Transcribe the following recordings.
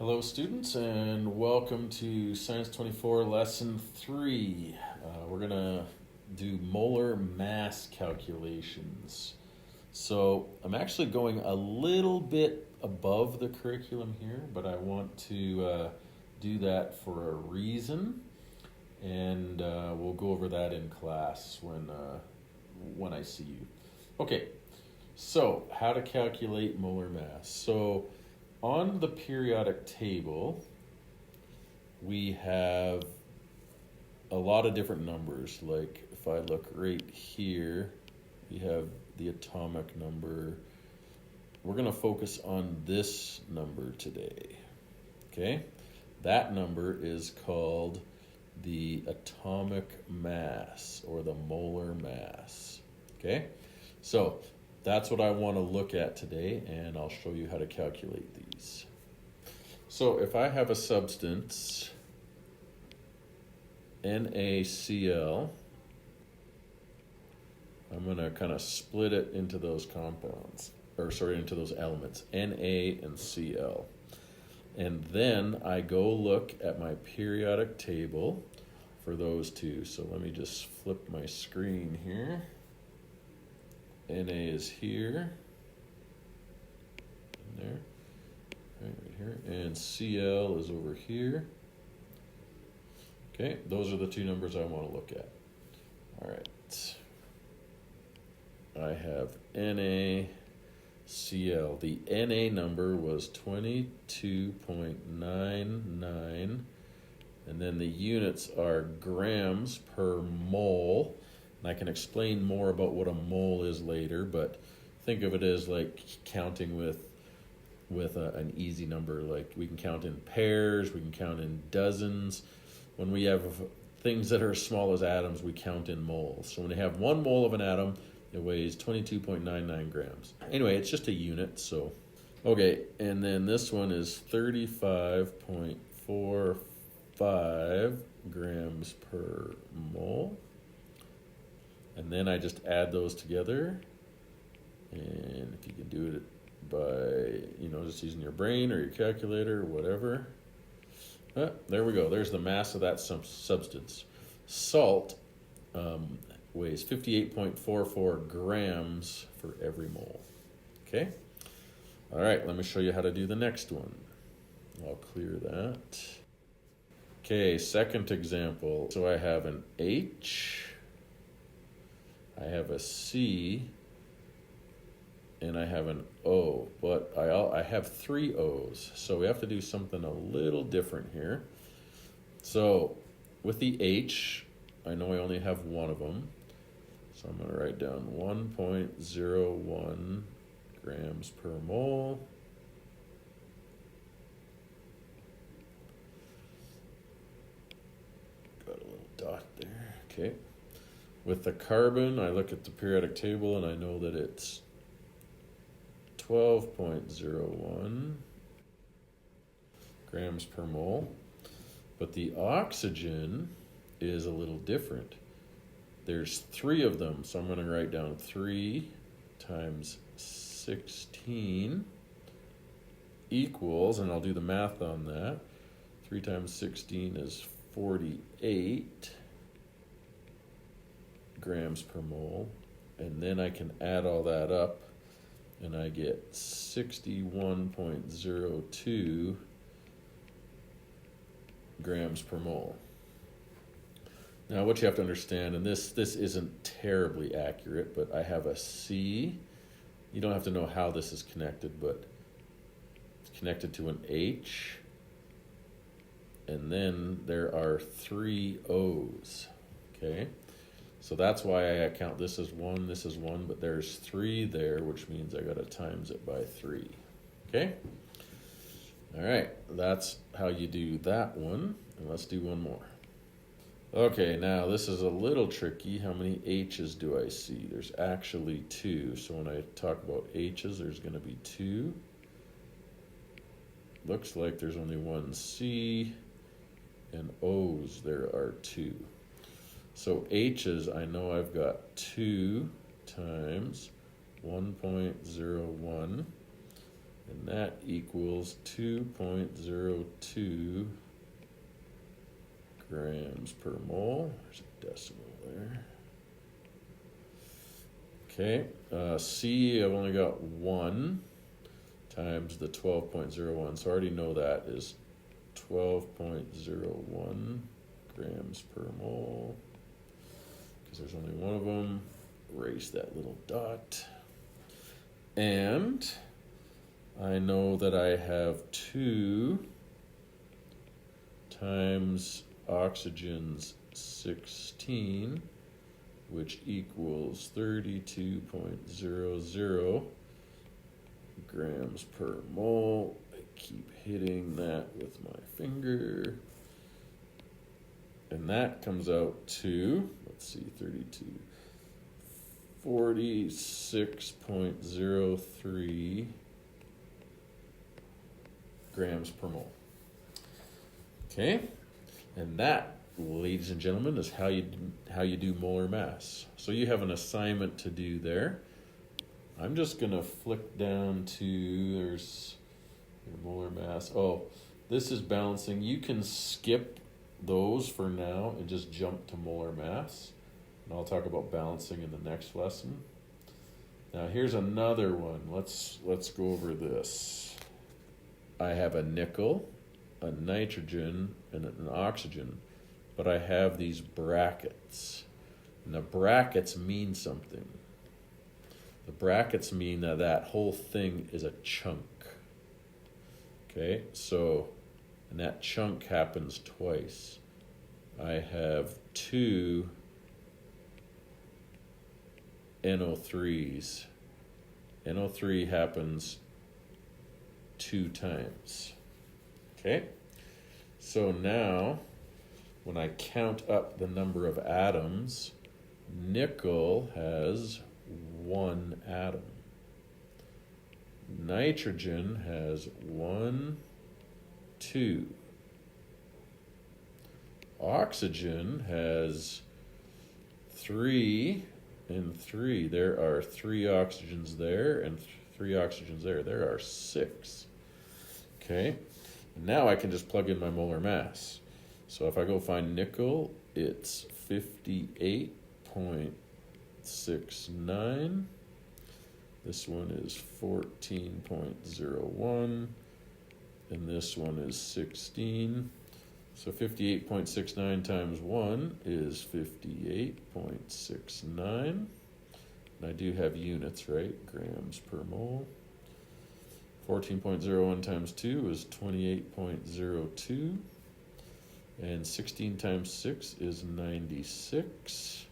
Hello students and welcome to Science 24 Lesson 3. We're going to do molar mass calculations. So I'm actually going a little bit above the curriculum here, but I want to do that for a reason, and we'll go over that in class when I see you. Okay, so how to calculate molar mass. So on the periodic table, we have a lot of different numbers. Like if I look right here, we have the atomic number. We're going to focus on this number today. Okay? That number is called the atomic mass or the molar mass. Okay? So that's what I want to look at today, and I'll show you how to calculate these. So if I have a substance, NaCl, I'm going to kind of split it into those into those elements, Na and Cl. And then I go look at my periodic table for those two. So let me just flip my screen here. Na is here, and there, right here, and Cl is over here. Okay, those are the two numbers I want to look at. All right, I have NaCl. The Na number was 22.99, and then the units are grams per mole. And I can explain more about what a mole is later, but think of it as like counting with an easy number. Like we can count in pairs, we can count in dozens. When we have things that are as small as atoms, we count in moles. So when we have 1 mole of an atom, it weighs 22.99 grams. Anyway, it's just a unit, so. Okay, and then this one is 35.45 grams per mole. And then I just add those together, and if you can do it by, just using your brain or your calculator or whatever. There we go. There's the mass of that substance. Salt weighs 58.44 grams for every mole. Okay? All right, let me show you how to do the next one. I'll clear that. Okay, second example. So I have an H. I have a C, and I have an O, but I have 3 O's, so we have to do something a little different here. So with the H, I know I only have one of them, so I'm going to write down 1.01 grams per mole. Got a little dot there, okay. With the carbon, I look at the periodic table and I know that it's 12.01 grams per mole. But the oxygen is a little different. There's 3 of them, so I'm going to write down 3 times 16 equals, and I'll do the math on that. 3 times 16 is 48 grams per mole, and then I can add all that up and I get 61.02 grams per mole. Now what you have to understand, and this isn't terribly accurate, but I have a C. You don't have to know how this is connected, but it's connected to an H, and then there are 3 O's. Okay, so that's why I count this as 1, but there's 3 there, which means I got to times it by 3. Okay? All right, that's how you do that one. And let's do one more. Okay, now this is a little tricky. How many H's do I see? There's actually 2. So when I talk about H's, there's going to be 2. Looks like there's only 1 C, and O's there are 2. So H's, I know I've got 2 times 1.01, And that equals 2.02 grams per mole. There's a decimal there. Okay, C, I've only got 1 times the 12.01. So I already know that is 12.01 grams per mole. Because there's only one of them. Erase that little dot. And I know that I have 2 times oxygen's 16, which equals 32.00 grams per mole. I keep hitting that with my finger. And that comes out to, let's see, 46.03 grams per mole. Okay, and that, ladies and gentlemen, is how you do molar mass. So you have an assignment to do there. I'm just gonna flick down to, there's your molar mass. Oh, this is balancing. You can skip those for now and just jump to molar mass. And I'll talk about balancing in the next lesson. Now here's another one. Let's go over this. I have a nickel, a nitrogen, and an oxygen, but I have these brackets. And the brackets mean something. The brackets mean that that whole thing is a chunk. Okay, so, and that chunk happens twice. I have 2 NO3s. NO3 happens 2 times. Okay? So now, when I count up the number of atoms, nickel has 1 atom. Nitrogen has 1, 2. Oxygen has 3 and 3. There are 3 oxygens there and 3 oxygens there. There are 6. Okay, and now I can just plug in my molar mass. So if I go find nickel, it's 58.69. This one is 14.01. And this one is 16. So 58.69 times 1 is 58.69. And I do have units, right? Grams per mole. 14.01 times 2 is 28.02. And 16 times 6 is 96.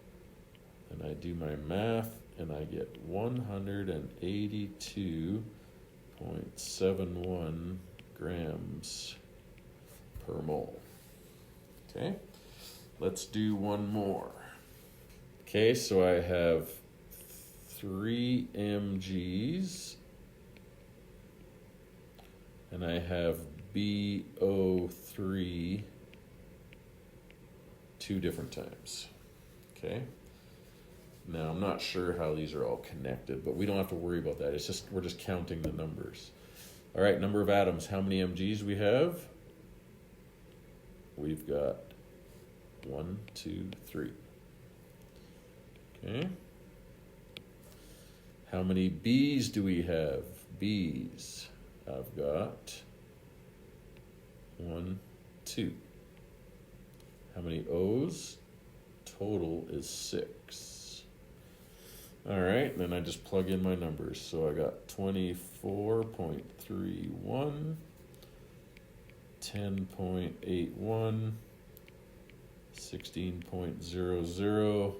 And I do my math, and I get 182.71 grams per mole. Okay, let's do one more. Okay, so I have 3 mg's, and I have BO3 2 different times. Okay, now I'm not sure how these are all connected, but we don't have to worry about that. It's just, we're just counting the numbers. All right, number of atoms. How many mg's we have? We've got 1, 2, 3. Okay. How many B's do we have? B's. I've got 1, 2. How many O's? Total is 6. All right, and then I just plug in my numbers. So I got 24.31, 10.81, 16.00,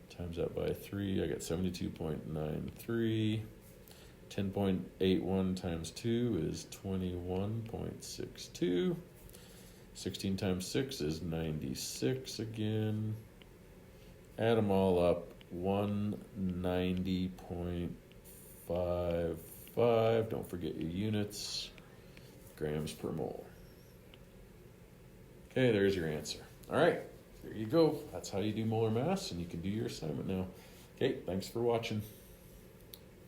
times that by 3, I got 72.93. 10.81 times 2 is 21.62. 16 times 6 is 96 again. Add them all up, 190.55. Don't forget your units. Grams per mole. Okay, there's your answer. All right, there you go. That's how you do molar mass, and you can do your assignment now. Okay, thanks for watching.